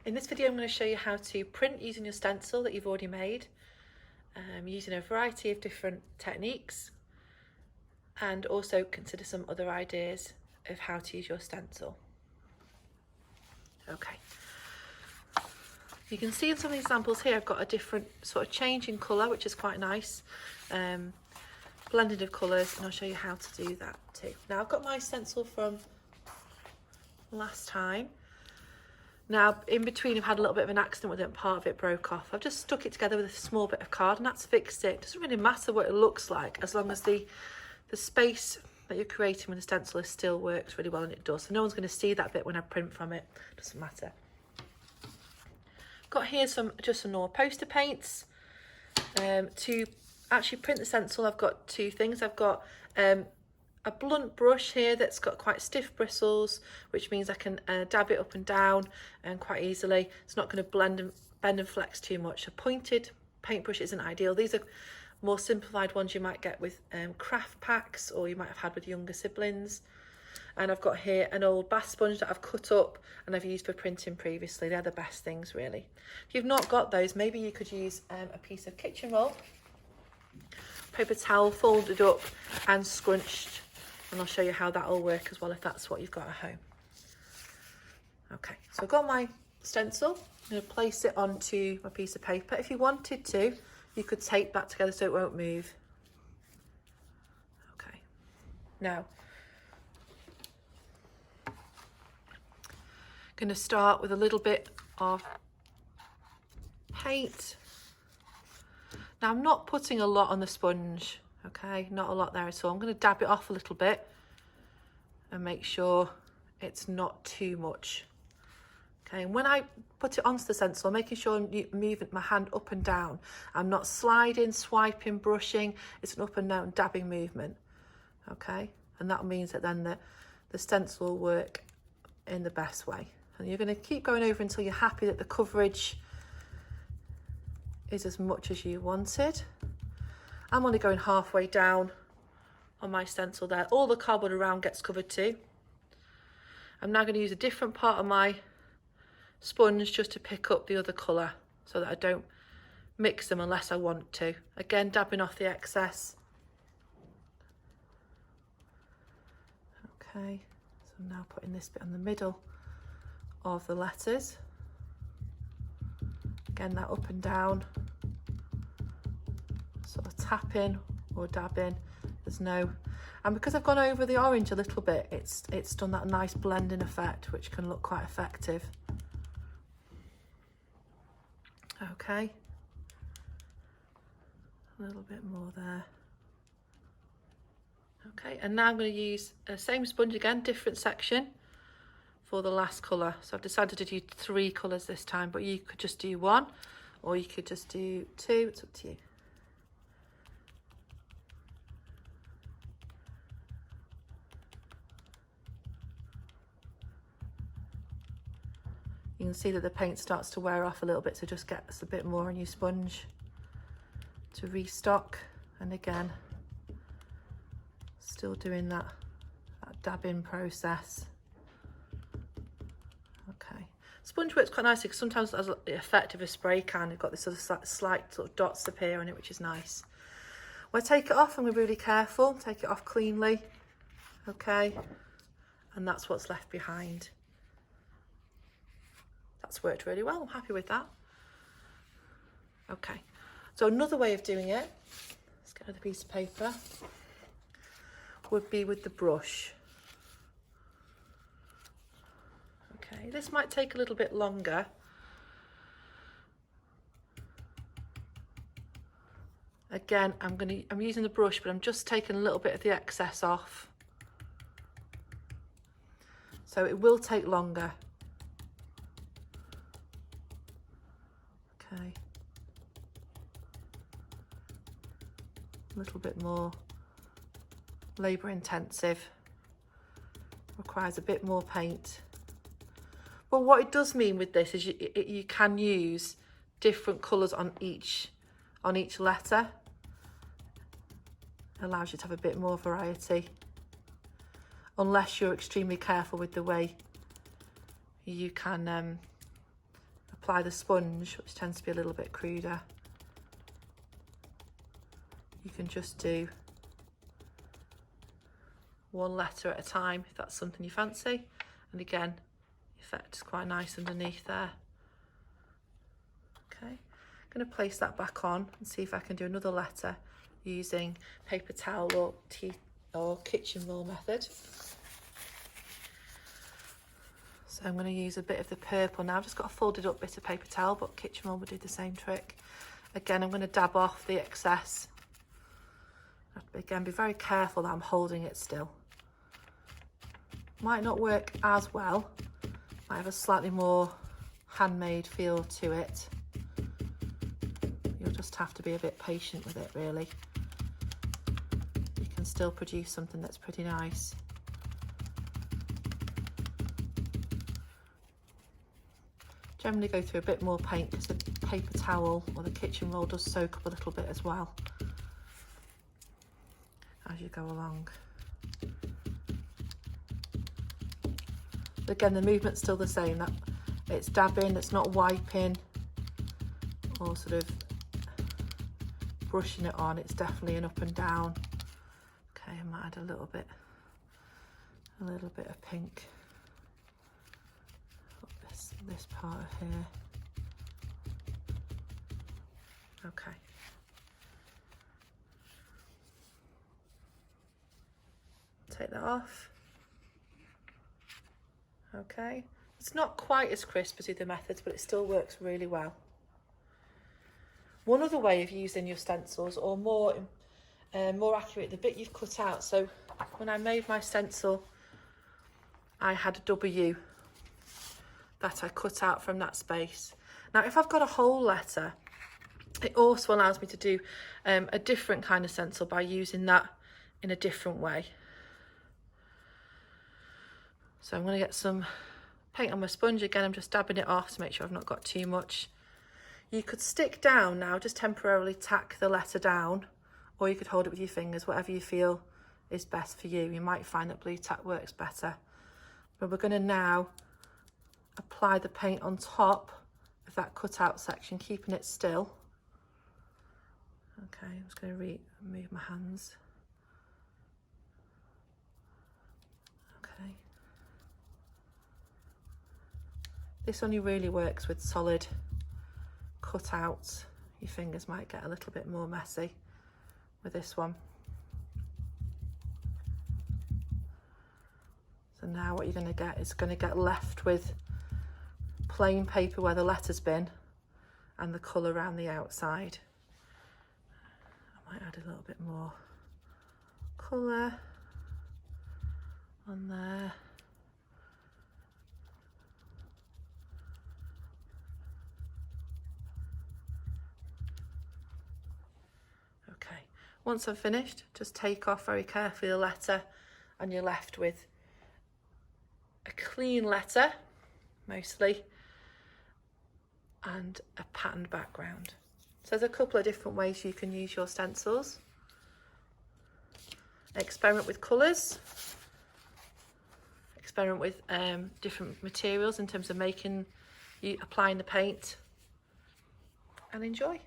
In this video I'm going to show you how to print using your stencil that you've already made, using a variety of different techniques, and also consider some other ideas of how to use your stencil. Okay, you can see in some of the examples here I've got a different sort of change in colour, which is quite nice, blending of colours, and I'll show you how to do that too. Now I've got my stencil from last time. Now, in between, I've had a little bit of an accident with it and part of it broke off. I've just stuck it together with a small bit of card and that's fixed it. It doesn't really matter what it looks like as long as the space that you're creating with the stencil still works really well, and it does. So no one's going to see that bit when I print from it. Doesn't matter. Got here just some normal poster paints. To actually print the stencil, I've got two things. I've got a blunt brush here that's got quite stiff bristles, which means I can dab it up and down and quite easily. It's not going to bend and flex too much. A pointed paintbrush isn't ideal. These are more simplified ones you might get with craft packs, or you might have had with younger siblings. And I've got here an old bath sponge that I've cut up and I've used for printing previously. They're the best things, really. If you've not got those, maybe you could use a piece of kitchen roll, paper towel folded up and scrunched, and I'll show you how that'll work as well if that's what you've got at home. Okay, so I've got my stencil. I'm going to place it onto my piece of paper. If you wanted to, you could tape that together so it won't move. Okay, now I'm going to start with a little bit of paint. Now I'm not putting a lot on the sponge, okay, not a lot there at all. I'm going to dab it off a little bit and make sure it's not too much. Okay, and when I put it onto the stencil, I'm making sure I'm moving my hand up and down. I'm not sliding, swiping, brushing. It's an up and down dabbing movement, okay? And that means that then the stencil will work in the best way. And you're going to keep going over until you're happy that the coverage is as much as you wanted. I'm only going halfway down on my stencil there. All the cardboard around gets covered too. I'm now going to use a different part of my sponge just to pick up the other colour so that I don't mix them unless I want to. Again, dabbing off the excess. Okay, so I'm now putting this bit in the middle of the letters. Again, that up and down, sort of tapping or dabbing. There's no, and because I've gone over the orange a little bit, it's done that nice blending effect, which can look quite effective. Okay, a little bit more there. Okay, and now I'm going to use the same sponge again, different section, for the last colour. So I've decided to do 3 colours this time, but you could just do 1 or you could just do 2, it's up to you. You can see that the paint starts to wear off a little bit, so just get us a bit more on your sponge to restock. And again, still doing that dabbing process. Okay, sponge works quite nicely because sometimes it has the effect of a spray can. You've got this sort of slight sort of dots appear on it, which is nice. When I take it off, I'm going to be really careful, take it off cleanly. Okay, and that's what's left behind. That's worked really well, I'm happy with that. Okay, so another way of doing it, let's get another piece of paper, would be with the brush. Okay, this might take a little bit longer. Again, I'm using the brush, but I'm just taking a little bit of the excess off. So it will take longer. Okay. A little bit more labour intensive. Requires a bit more paint. But what it does mean with this is you can use different colours on each letter. It allows you to have a bit more variety, unless you're extremely careful with the way you can apply the sponge, which tends to be a little bit cruder, you can just do one letter at a time if that's something you fancy. And again, the effect is quite nice underneath there. Okay, I'm going to place that back on and see if I can do another letter using paper towel or kitchen roll method. So I'm going to use a bit of the purple now. I've just got a folded up bit of paper towel, but kitchen roll will do the same trick. Again, I'm going to dab off the excess. Again, be very careful that I'm holding it still. Might not work as well. Might have a slightly more handmade feel to it. You'll just have to be a bit patient with it, really. You can still produce something that's pretty nice. Generally go through a bit more paint because the paper towel or the kitchen roll does soak up a little bit as well as you go along. Again, the movement's still the same, that it's dabbing, it's not wiping or sort of brushing it on, it's definitely an up and down. Okay, I might add a little bit of pink up this part of here. Okay. Take that off. Okay, it's not quite as crisp as the other methods, but it still works really well. One other way of using your stencils, or more accurate, the bit you've cut out. So when I made my stencil, I had a W that I cut out from that space. Now, if I've got a whole letter, it also allows me to do a different kind of stencil by using that in a different way. So I'm going to get some paint on my sponge. Again, I'm just dabbing it off to make sure I've not got too much. You could stick down now, just temporarily tack the letter down, or you could hold it with your fingers, whatever you feel is best for you. You might find that blue tack works better. But we're going to now apply the paint on top of that cutout section, keeping it still. Okay, I'm just going to move my hands. Okay. This only really works with solid cutouts. Your fingers might get a little bit more messy with this one. So now what you're going to get is left with plain paper where the letter's been and the colour around the outside. I might add a little bit more colour on there. Okay, once I've finished, just take off very carefully the letter and you're left with a clean letter, mostly, and a patterned background. So there's a couple of different ways you can use your stencils. Experiment with colours, experiment with different materials in terms of applying the paint, and enjoy.